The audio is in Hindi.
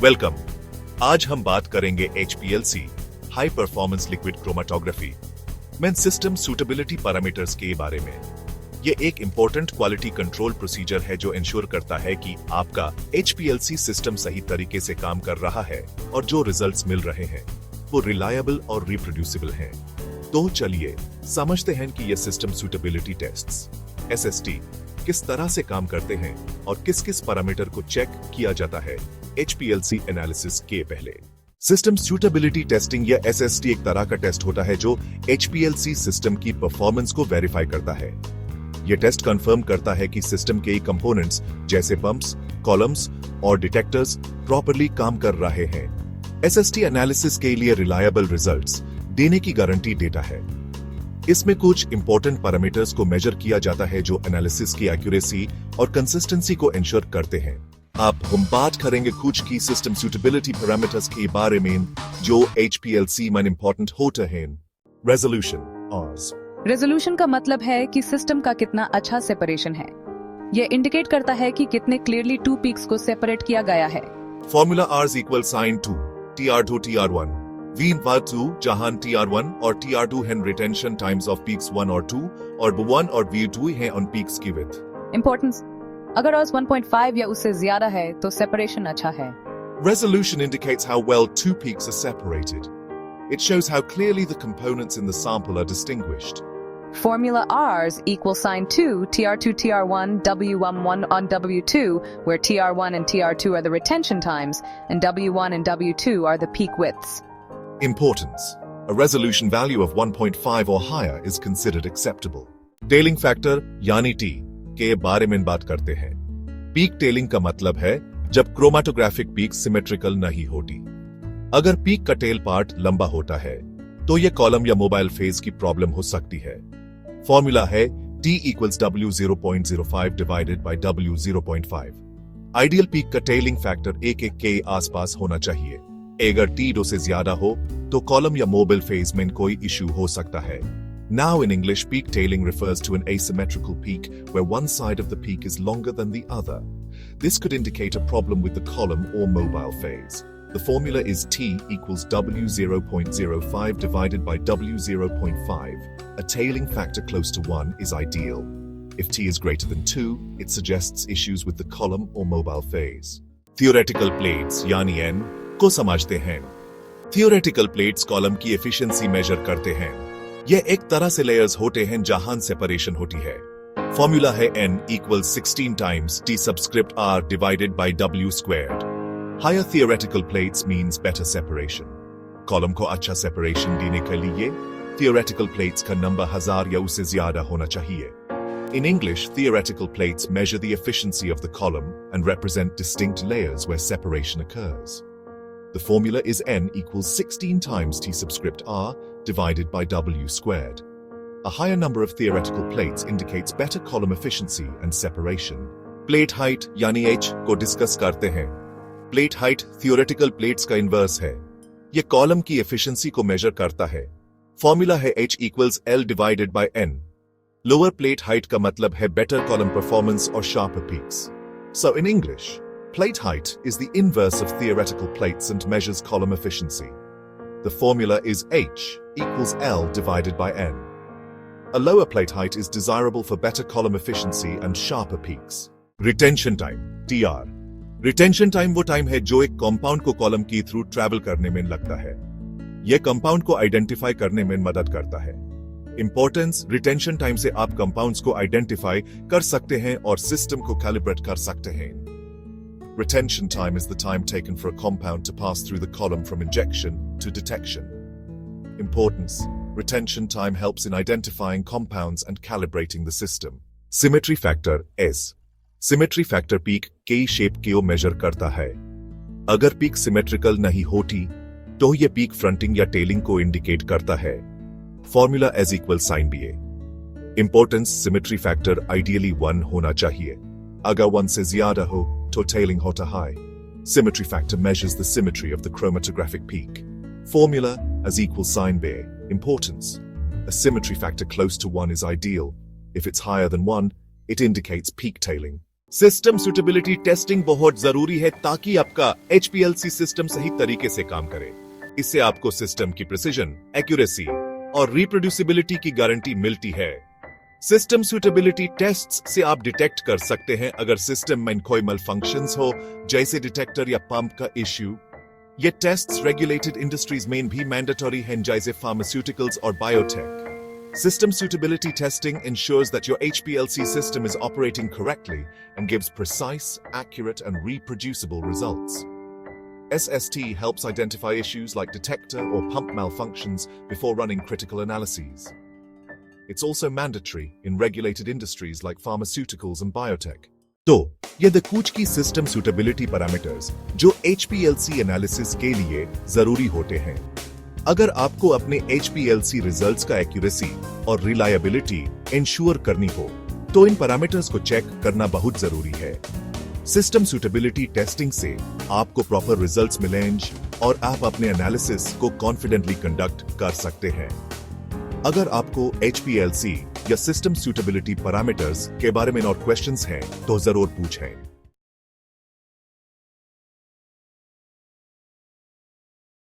वेलकम। आज हम बात करेंगे HPLC high performance liquid chromatography में सिस्टम सूटेबिलिटी पैरामीटर्स के बारे में। ये एक इंपॉर्टेंट क्वालिटी कंट्रोल प्रोसीजर है जो इंश्योर करता है कि आपका HPLC सिस्टम सही तरीके से काम कर रहा है और जो रिजल्ट्स मिल रहे हैं वो रिलायबल और रिप्रोड्यूसिबल हैं। तो चलिए समझते हैं कि ये सिस्टम सूटेबिलिटी टेस्ट्स SST किस तरह से काम करते हैं और किस किस पैरामीटर को चेक किया जाता है HPLC एनालिसिस के पहले। सिस्टम सूटेबिलिटी टेस्टिंग या SST एक तरह का टेस्ट होता है जो HPLC सिस्टम की परफॉर्मेंस को वेरीफाई करता है। यह टेस्ट कंफर्म करता है कि सिस्टम के कंपोनेंट्स जैसे पंप्स, कॉलम्स और डिटेक्टर्स प्रॉपर्ली काम कर रहे हैं। SST एनालिसिस के लिए रिलायबल रिजल्ट्स देने की गारंटी देता है। इसमें कुछ इंपॉर्टेंट पैरामीटर्स को मेजर किया जाता है जो एनालिसिस की एक्यूरेसी और कंसिस्टेंसी को इंश्योर करते हैं। अब हम बात करेंगे कुछ की सिस्टम सूटेबिलिटी पैरामीटर्स के बारे में जो HPLC में इंपॉर्टेंट होते हैं। रेजोल्यूशन का मतलब है कि सिस्टम का कितना अच्छा सेपरेशन है। यह इंडिकेट करता है कि कितने क्लियरली टू पीक्स को सेपरेट किया गया है। Formula R is equal sin 2 TR2 TR1 V/2 जहां TR1 और TR2 हैं रिटेंशन टाइम्स ऑफ पीक्स 1 और 2 और V1 और V2 हैं ऑन पीक्स की विड्थ। इंपॉर्टेंस, अगर ऑस 1.5 या उससे ज्यादा है तो सेपरेशन अच्छा है। Resolution indicates how well two peaks are separated. It shows how clearly the components in the sample are distinguished. Formula R's equals sin 2 TR2 TR1 W11 on W2, where TR1 and TR2 are the retention times and W1 and W2 are the peak widths. Importance. A resolution value of 1.5 or higher is considered acceptable. Tailing factor यानी T के बारे में बात करते हैं। पीक टेलिंग का मतलब है जब क्रोमेटोग्राफिक पीक सिमेट्रिकल नहीं होती। अगर पीक का टेल पार्ट लंबा होता है तो यह कॉलम या मोबाइल फेज की प्रॉब्लम हो सकती है। फॉर्मूला है T equals W0.05 divided by W0.5। Ideal peak का टेलिंग फैक्टर 1 के आसपास होना चाहिए। अगर T 2 से ज्यादा हो तो कॉलम या मोबाइल फेज में कोई इश्यू हो सकता है। Now in English, peak tailing refers to an asymmetrical peak where one side of the peak is longer than the other. This could indicate a problem with the column or mobile phase. The formula is T equals W0.05 divided by W0.5. A tailing factor close to 1 is ideal. If T is greater than 2, it suggests issues with the column or mobile phase. Theoretical plates यानी N को समझते हैं। Theoretical plates कॉलम की efficiency measure करते हैं। यह एक तरह से लेयर्स होते हैं जहां सेपरेशन होती है। फॉर्मूला है N equals 16 times T subscript R divided by W squared. Higher theoretical plates means better separation. Column को अच्छा सेपरेशन देने के लिए theoretical plates का नंबर 1000 या उससे ज्यादा होना चाहिए। In English, theoretical plates measure the efficiency of the column and represent distinct layers where separation occurs. The formula is N equals 16 times T subscript R divided by W squared. A higher number of theoretical plates indicates better column efficiency and separation. Plate height यानी H को डिस्कस करते हैं। Plate height theoretical plates का इन्वर्स है। यह कॉलम की efficiency को मेजर करता है। फॉर्मूला है H equals L divided by N. Lower plate height का मतलब है better column performance or sharper peaks. So in English, plate height is the inverse of theoretical plates and measures column efficiency. The formula is H equals L divided by N. A lower plate height is desirable for better column efficiency and sharper peaks. Retention time TR. Retention time वो टाइम है जो एक कंपाउंड को कॉलम की थ्रू ट्रैवल करने में लगता है। यह कंपाउंड को आइडेंटिफाई करने में मदद करता है। इंपॉर्टेंस, रिटेंशन टाइम से आप कंपाउंड्स को आइडेंटिफाई कर सकते हैं और सिस्टम को कैलिब्रेट कर सकते हैं। Retention time is the time taken for a compound to pass through the column from injection to detection. Importance. Retention time helps in identifying compounds and calibrating the system. Symmetry factor S. Symmetry factor peak के shape को measure करता है। अगर peak symmetrical नहीं होती, तो यह peak fronting या tailing को indicate करता है। Formula S equals sin BA. Importance. Symmetry factor ideally 1 होना चाहिए। अगर 1 से ज्यादा हो तो tailing होता है। Symmetry factor measures the symmetry of the chromatographic peak. Formula as equals sin B. Importance. A symmetry factor close to 1 is ideal. If it's higher than 1, it indicates peak tailing. System suitability testing बहुत जरूरी है ताकि आपका HPLC सिस्टम सही तरीके से काम करे। इससे आपको सिस्टम की प्रिसीजन, एक्यूरेसी और रिप्रोड्यूसिबिलिटी की गारंटी मिलती है। सिस्टम सुटेबिलिटी टेस्ट्स से आप डिटेक्ट कर सकते हैं अगर सिस्टम में कोई malfunctions हो, जैसे डिटेक्टर या पंप का इश्यू। ये टेस्ट्स रेगुलेटेड इंडस्ट्रीज में भी मैंडेटरी हैं, जैसे फार्मास्यूटिकल्स और biotech. System suitability testing ensures that your HPLC system is operating correctly and gives precise, accurate, and reproducible results. SST helps identify issues like detector or pump malfunctions before running critical analyses. It's also mandatory in regulated industries like pharmaceuticals and biotech. तो ये द कुछ की सिस्टम सुटेबिलिटी पैरामीटर्स जो HPLC एनालिसिस के लिए जरूरी होते हैं। अगर आपको अपने HPLC रिजल्ट्स का एक्यूरेसी और रिलायबिलिटी इंश्योर करनी हो तो इन पैरामीटर्स को चेक करना बहुत जरूरी है। सिस्टम सुटेबिलिटी टेस्टिंग से आपको प्रॉपर रिजल्ट्स मिलेंगे और आप अपने एनालिसिस को कॉन्फिडेंटली कंडक्ट कर सकते हैं। अगर आपको HPLC या सिस्टम सुटेबिलिटी पैरामीटर्स के बारे में और क्वेश्चंस हैं तो जरूर पूछें।